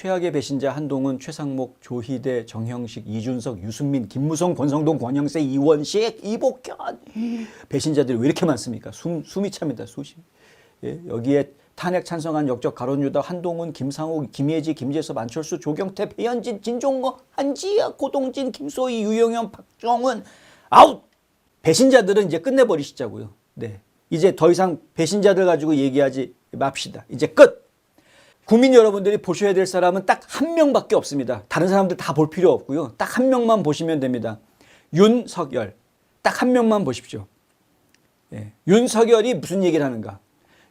최악의 배신자 한동훈, 최상목, 조희대, 정형식, 이준석, 유승민, 김무성, 권성동, 권영세, 이원식, 이복현. 배신자들이 왜 이렇게 많습니까? 숨이 찹니다. 수십. 예, 여기에 탄핵 찬성한 역적 가론유다, 한동훈, 김상욱, 김예지, 김재섭, 안철수, 조경태, 배현진, 진종거, 한지아, 고동진, 김소희, 유영현, 박정은. 아웃! 배신자들은 이제 끝내버리시자고요. 네. 이제 더 이상 배신자들 가지고 얘기하지 맙시다. 이제 끝! 국민 여러분들이 보셔야 될 사람은 딱 한 명밖에 없습니다. 다른 사람들 다 볼 필요 없고요. 딱 한 명만 보시면 됩니다. 윤석열. 딱 한 명만 보십시오. 예. 윤석열이 무슨 얘기를 하는가?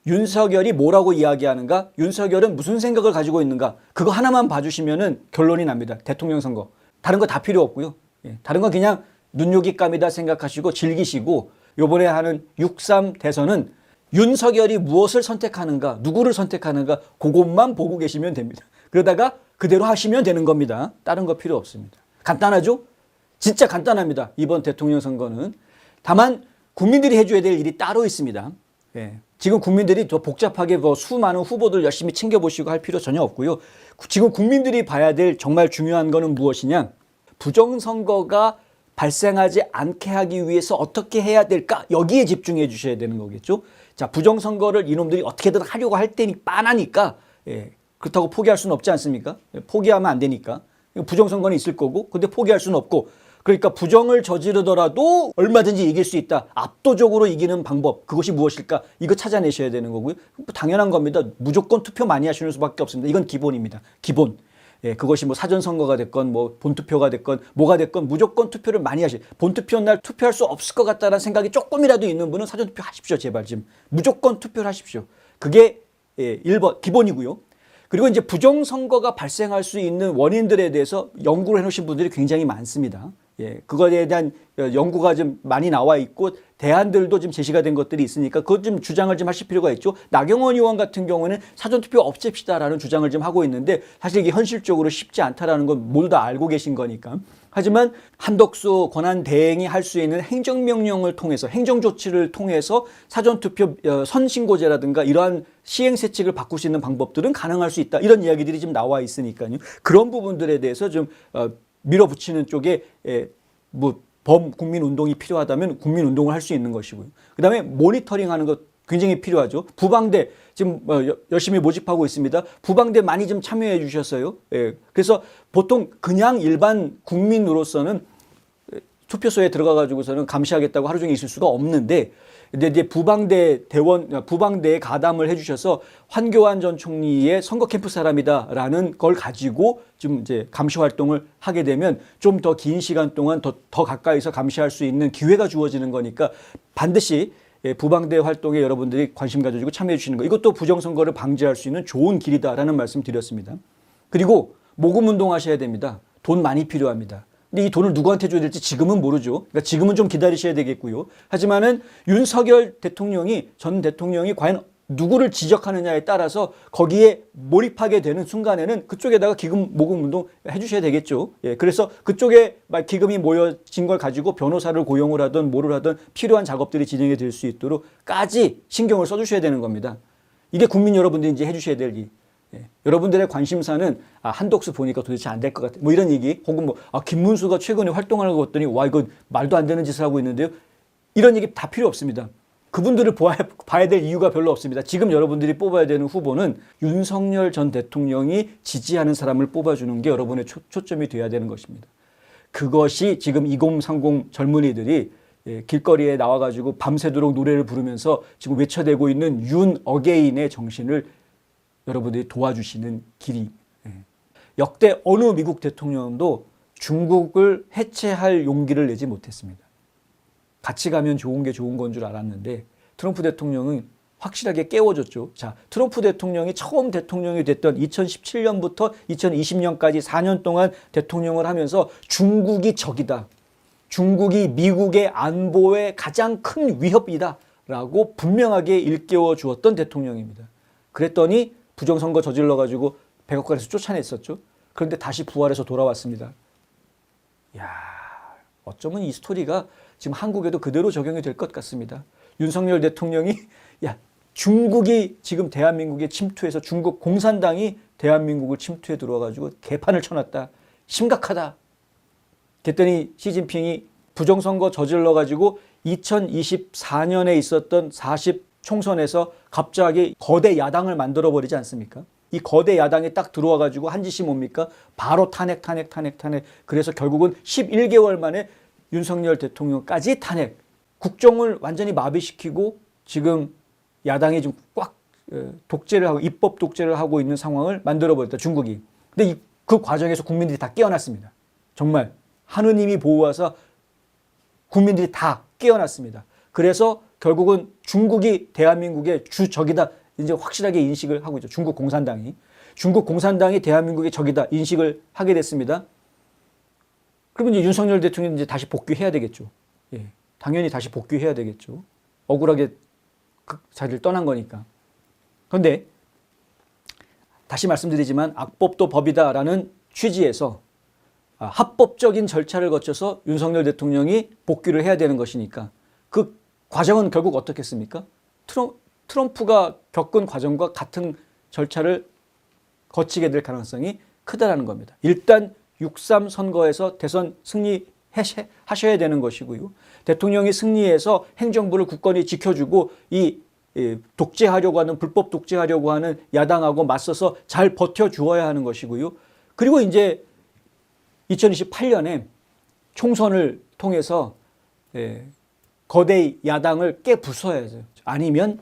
윤석열이 뭐라고 이야기하는가? 윤석열은 무슨 생각을 가지고 있는가? 그거 하나만 봐주시면 결론이 납니다. 대통령 선거. 다른 거 다 필요 없고요. 예. 다른 건 그냥 눈요깃감이다 생각하시고 즐기시고, 요번에 하는 6.3 대선은 윤석열이 무엇을 선택하는가, 누구를 선택하는가, 그것만 보고 계시면 됩니다. 그러다가 그대로 하시면 되는 겁니다. 다른 거 필요 없습니다. 간단하죠? 진짜 간단합니다. 이번 대통령 선거는. 다만 국민들이 해줘야 될 일이 따로 있습니다. 예. 지금 국민들이 더 복잡하게 수많은 후보들 열심히 챙겨보시고 할 필요 전혀 없고요. 지금 국민들이 봐야 될 정말 중요한 거는 무엇이냐? 부정선거가 발생하지 않게 하기 위해서 어떻게 해야 될까? 여기에 집중해 주셔야 되는 거겠죠. 자, 부정선거를 이놈들이 어떻게든 하려고 할 테니 빤하니까, 예, 그렇다고 포기할 수는 없지 않습니까? 예, 포기하면 안 되니까. 부정선거는 있을 거고, 근데 포기할 수는 없고, 그러니까 부정을 저지르더라도 얼마든지 이길 수 있다. 압도적으로 이기는 방법, 그것이 무엇일까? 이거 찾아내셔야 되는 거고요. 당연한 겁니다. 무조건 투표 많이 하시는 수밖에 없습니다. 이건 기본입니다. 기본. 예, 그것이 뭐 사전선거가 됐건 뭐 본투표가 됐건 뭐가 됐건 무조건 투표를 많이 하시. 본투표 날 투표할 수 없을 것 같다는 생각이 조금이라도 있는 분은 사전투표 하십시오. 제발 좀. 무조건 투표를 하십시오. 그게 1번 기본이고요. 그리고 이제 부정선거가 발생할 수 있는 원인들에 대해서 연구를 해놓으신 분들이 굉장히 많습니다. 예, 그거에 대한 연구가 좀 많이 나와 있고 대안들도 좀 제시가 된 것들이 있으니까 그것 좀 주장을 좀 하실 필요가 있죠. 나경원 의원 같은 경우는 사전투표 없앱시다라는 주장을 좀 하고 있는데 사실 이게 현실적으로 쉽지 않다라는 건 모두 다 알고 계신 거니까. 하지만 한덕수 권한대행이 할 수 있는 행정명령을 통해서 행정조치를 통해서 사전투표 선신고제라든가 이러한 시행세칙을 바꿀 수 있는 방법들은 가능할 수 있다. 이런 이야기들이 지금 나와 있으니까요. 그런 부분들에 대해서 좀 밀어붙이는 쪽에 뭐 범국민운동이 필요하다면 국민운동을 할 수 있는 것이고요. 그 다음에 모니터링하는 것 굉장히 필요하죠. 부방대 지금 열심히 모집하고 있습니다. 부방대 많이 좀 참여해 주셨어요. 예. 그래서 보통 그냥 일반 국민으로서는 투표소에 들어가 가지고서는 감시하겠다고 하루 종일 있을 수가 없는데, 근데 이제 부방대에 가담을 해주셔서 황교안 전 총리의 선거 캠프 사람이다라는 걸 가지고 좀 이제 감시 활동을 하게 되면 좀 더 긴 시간 동안 더 가까이서 감시할 수 있는 기회가 주어지는 거니까 반드시 부방대 활동에 여러분들이 관심 가져주고 참여해 주시는 거. 이것도 부정선거를 방지할 수 있는 좋은 길이다라는 말씀 드렸습니다. 그리고 모금운동 하셔야 됩니다. 돈 많이 필요합니다. 근데 이 돈을 누구한테 줘야 될지 지금은 모르죠. 그러니까 지금은 좀 기다리셔야 되겠고요. 하지만은 윤석열 대통령이, 전 대통령이 과연 누구를 지적하느냐에 따라서 거기에 몰입하게 되는 순간에는 그쪽에다가 기금 모금 운동 해주셔야 되겠죠. 예, 그래서 그쪽에 기금이 모여진 걸 가지고 변호사를 고용을 하든 뭐를 하든 필요한 작업들이 진행이 될 수 있도록까지 신경을 써주셔야 되는 겁니다. 이게 국민 여러분들이 이제 해주셔야 될 일. 예, 여러분들의 관심사는 한덕수 보니까 도대체 안 될 것 같아. 뭐 이런 얘기, 혹은 뭐 김문수가 최근에 활동하는 거 봤더니 와 이거 말도 안 되는 짓을 하고 있는데요. 이런 얘기 다 필요 없습니다. 그분들을 봐야 될 이유가 별로 없습니다. 지금 여러분들이 뽑아야 되는 후보는 윤석열 전 대통령이 지지하는 사람을 뽑아주는 게 여러분의 초점이 돼야 되는 것입니다. 그것이 지금 2030 젊은이들이 길거리에 나와가지고 밤새도록 노래를 부르면서 지금 외쳐대고 있는 윤 어게인의 정신을 여러분들이 도와주시는 길이. 역대 어느 미국 대통령도 중국을 해체할 용기를 내지 못했습니다. 같이 가면 좋은 게 좋은 건 줄 알았는데 트럼프 대통령은 확실하게 깨워줬죠. 자, 트럼프 대통령이 처음 대통령이 됐던 2017년부터 2020년까지 4년 동안 대통령을 하면서 중국이 적이다. 중국이 미국의 안보에 가장 큰 위협이다. 라고 분명하게 일깨워 주었던 대통령입니다. 그랬더니 부정선거 저질러가지고 백악관에서 쫓아냈었죠. 그런데 다시 부활해서 돌아왔습니다. 야, 어쩌면 이 스토리가 지금 한국에도 그대로 적용이 될 것 같습니다. 윤석열 대통령이 중국이 지금 대한민국에 침투해서 중국 공산당이 대한민국을 침투해 들어와가지고 개판을 쳐놨다. 심각하다. 그랬더니 시진핑이 부정선거 저질러가지고 2024년에 있었던 40 총선에서 갑자기 거대 야당을 만들어버리지 않습니까? 이 거대 야당이 딱 들어와가지고 한 짓이 뭡니까? 바로 탄핵. 그래서 결국은 11개월 만에 윤석열 대통령까지 탄핵. 국정을 완전히 마비시키고 지금 야당이 좀 꽉 독재를 하고 입법 독재를 하고 있는 상황을 만들어버렸다. 중국이. 근데 그 과정에서 국민들이 다 깨어났습니다. 정말 하느님이 보호하사 국민들이 다 깨어났습니다. 그래서 결국은 중국이 대한민국의 주적이다. 이제 확실하게 인식을 하고 있죠. 중국 공산당이 대한민국의 적이다 인식을 하게 됐습니다. 그러면 이제 윤석열 대통령이 이제 다시 복귀해야 되겠죠. 예, 당연히 다시 복귀해야 되겠죠. 억울하게 그 자리를 떠난 거니까. 그런데 다시 말씀드리지만 악법도 법이다라는 취지에서 합법적인 절차를 거쳐서 윤석열 대통령이 복귀를 해야 되는 것이니까 그 과정은 결국 어떻겠습니까? 트럼프가 겪은 과정과 같은 절차를 거치게 될 가능성이 크다라는 겁니다. 일단 6.3 선거에서 대선 승리하셔야 되는 것이고요. 대통령이 승리해서 행정부를 굳건히 지켜주고 이 독재하려고 하는 불법 독재하려고 하는 야당하고 맞서서 잘 버텨주어야 하는 것이고요. 그리고 이제 2028년에 총선을 통해서 거대 야당을 깨부숴야죠. 아니면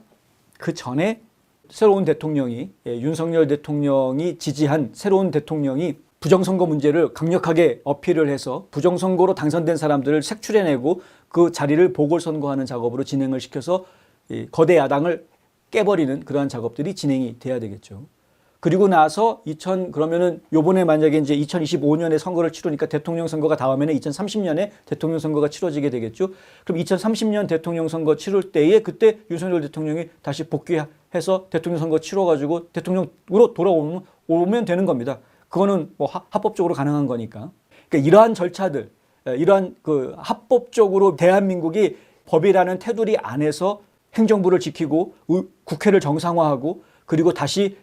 그 전에 새로운 대통령이 윤석열 대통령이 지지한 새로운 대통령이 부정선거 문제를 강력하게 어필을 해서 부정선거로 당선된 사람들을 색출해내고 그 자리를 보궐선거하는 작업으로 진행을 시켜서 거대 야당을 깨버리는 그러한 작업들이 진행이 돼야 되겠죠. 그리고 나서 그러면은 요번에 만약에 이제 2025년에 선거를 치르니까 대통령 선거가 다음에는 2030년에 대통령 선거가 치러지게 되겠죠. 그럼 2030년 대통령 선거 치를 때에 그때 윤석열 대통령이 다시 복귀해서 대통령 선거 치러가지고 대통령으로 돌아오면 되는 겁니다. 그거는 뭐 합법적으로 가능한 거니까. 그러니까 이러한 절차들, 이러한 그 합법적으로 대한민국이 법이라는 테두리 안에서 행정부를 지키고 국회를 정상화하고 그리고 다시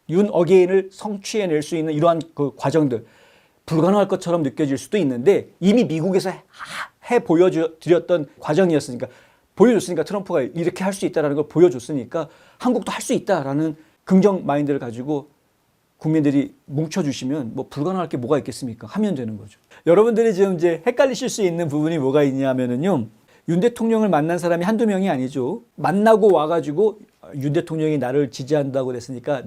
윤 어게인을 성취해낼 수 있는 이러한 그 과정들 불가능할 것처럼 느껴질 수도 있는데 이미 미국에서 해 보여드렸던 과정이었으니까 보여줬으니까 트럼프가 이렇게 할 수 있다는 걸 보여줬으니까 한국도 할 수 있다라는 긍정 마인드를 가지고 국민들이 뭉쳐주시면 뭐 불가능할 게 뭐가 있겠습니까? 하면 되는 거죠. 여러분들이 지금 이제 헷갈리실 수 있는 부분이 뭐가 있냐면은요. 윤 대통령을 만난 사람이 한두 명이 아니죠. 만나고 와가지고 윤 대통령이 나를 지지한다고 그랬으니까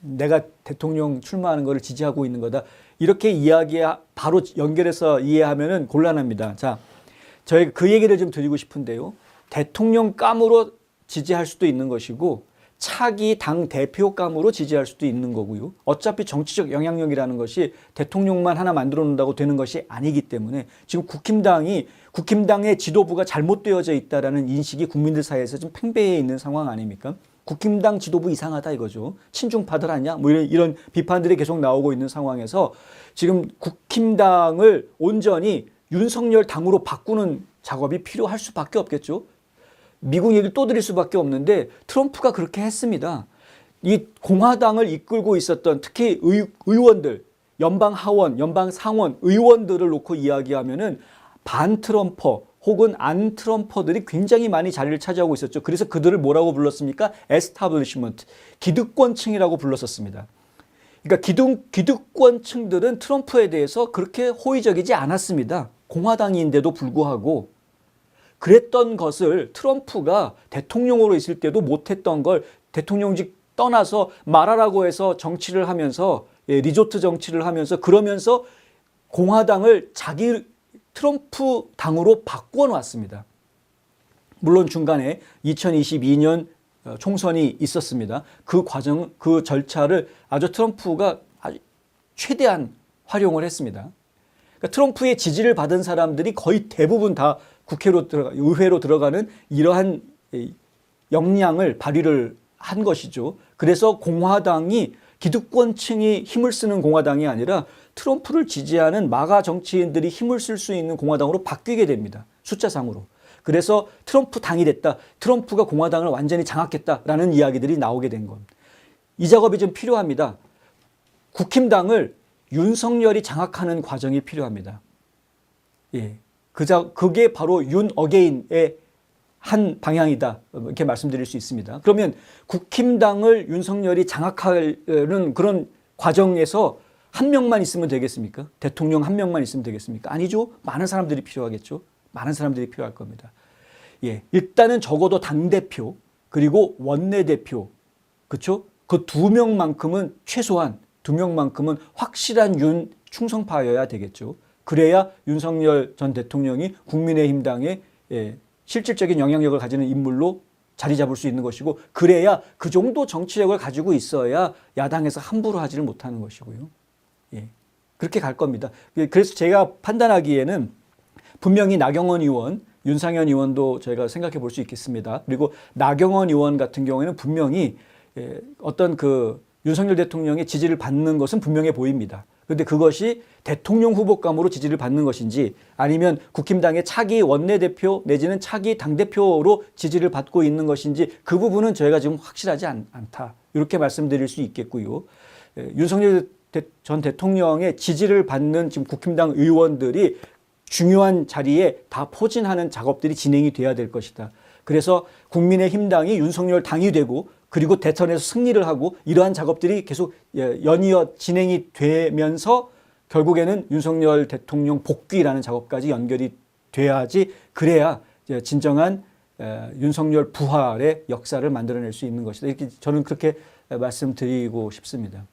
내가 대통령 출마하는 것을 지지하고 있는 거다. 이렇게 바로 연결해서 이해하면은 곤란합니다. 자, 저희가 그 얘기를 좀 드리고 싶은데요. 대통령감으로 지지할 수도 있는 것이고 차기 당 대표감으로 지지할 수도 있는 거고요. 어차피 정치적 영향력이라는 것이 대통령만 하나 만들어 놓는다고 되는 것이 아니기 때문에 지금 국힘당의 지도부가 잘못되어져 있다라는 인식이 국민들 사이에서 좀 팽배해 있는 상황 아닙니까? 국힘당 지도부 이상하다 이거죠. 친중파들 아니야? 뭐 이런 비판들이 계속 나오고 있는 상황에서 지금 국힘당을 온전히 윤석열 당으로 바꾸는 작업이 필요할 수밖에 없겠죠. 미국 얘기를 또 드릴 수밖에 없는데 트럼프가 그렇게 했습니다. 이 공화당을 이끌고 있었던 특히 의원들, 연방 하원, 연방 상원 의원들을 놓고 이야기하면은 반트럼퍼 혹은 안 트럼퍼들이 굉장히 많이 자리를 차지하고 있었죠. 그래서 그들을 뭐라고 불렀습니까? 에스타블리시먼트, 기득권층이라고 불렀었습니다. 그러니까 기득권층들은 트럼프에 대해서 그렇게 호의적이지 않았습니다. 공화당인데도 불구하고 그랬던 것을 트럼프가 대통령으로 있을 때도 못했던 걸 대통령직 떠나서 말하라고 해서 정치를 하면서 리조트 정치를 하면서 그러면서 공화당을 트럼프 당으로 바꿔놨습니다. 물론 중간에 2022년 총선이 있었습니다. 그 과정, 그 절차를 아주 트럼프가 아주 최대한 활용을 했습니다. 그러니까 트럼프의 지지를 받은 사람들이 거의 대부분 다 의회로 들어가는 이러한 역량을 발휘를 한 것이죠. 그래서 공화당이 기득권층이 힘을 쓰는 공화당이 아니라 트럼프를 지지하는 마가 정치인들이 힘을 쓸 수 있는 공화당으로 바뀌게 됩니다. 숫자상으로. 그래서 트럼프 당이 됐다. 트럼프가 공화당을 완전히 장악했다라는 이야기들이 나오게 된 겁니다. 이 작업이 좀 필요합니다. 국힘당을 윤석열이 장악하는 과정이 필요합니다. 예. 그게 바로 윤 어게인의 한 방향이다. 이렇게 말씀드릴 수 있습니다. 그러면 국힘당을 윤석열이 장악하는 그런 과정에서 한 명만 있으면 되겠습니까? 대통령 한 명만 있으면 되겠습니까? 아니죠. 많은 사람들이 필요하겠죠. 많은 사람들이 필요할 겁니다. 예. 일단은 적어도 당대표 그리고 원내대표 그렇죠? 그 두 명만큼은 최소한 두 명만큼은 확실한 윤 충성파여야 되겠죠. 그래야 윤석열 전 대통령이 국민의힘당의 실질적인 영향력을 가지는 인물로 자리 잡을 수 있는 것이고 그래야 그 정도 정치력을 가지고 있어야 야당에서 함부로 하지를 못하는 것이고요. 예. 그렇게 갈 겁니다. 그래서 제가 판단하기에는 분명히 나경원 의원, 윤상현 의원도 저희가 생각해 볼 수 있겠습니다. 그리고 나경원 의원 같은 경우에는 분명히 어떤 그 윤석열 대통령의 지지를 받는 것은 분명해 보입니다. 그런데 그것이 대통령 후보감으로 지지를 받는 것인지 아니면 국힘당의 차기 원내대표 내지는 차기 당대표로 지지를 받고 있는 것인지 그 부분은 저희가 지금 확실하지 않다. 이렇게 말씀드릴 수 있겠고요. 윤석열 전 대통령의 지지를 받는 지금 국힘당 의원들이 중요한 자리에 다 포진하는 작업들이 진행이 돼야 될 것이다. 그래서 국민의힘당이 윤석열 당이 되고 그리고 대선에서 승리를 하고 이러한 작업들이 계속 연이어 진행이 되면서 결국에는 윤석열 대통령 복귀라는 작업까지 연결이 돼야지 그래야 진정한 윤석열 부활의 역사를 만들어낼 수 있는 것이다. 이렇게 저는 그렇게 말씀드리고 싶습니다.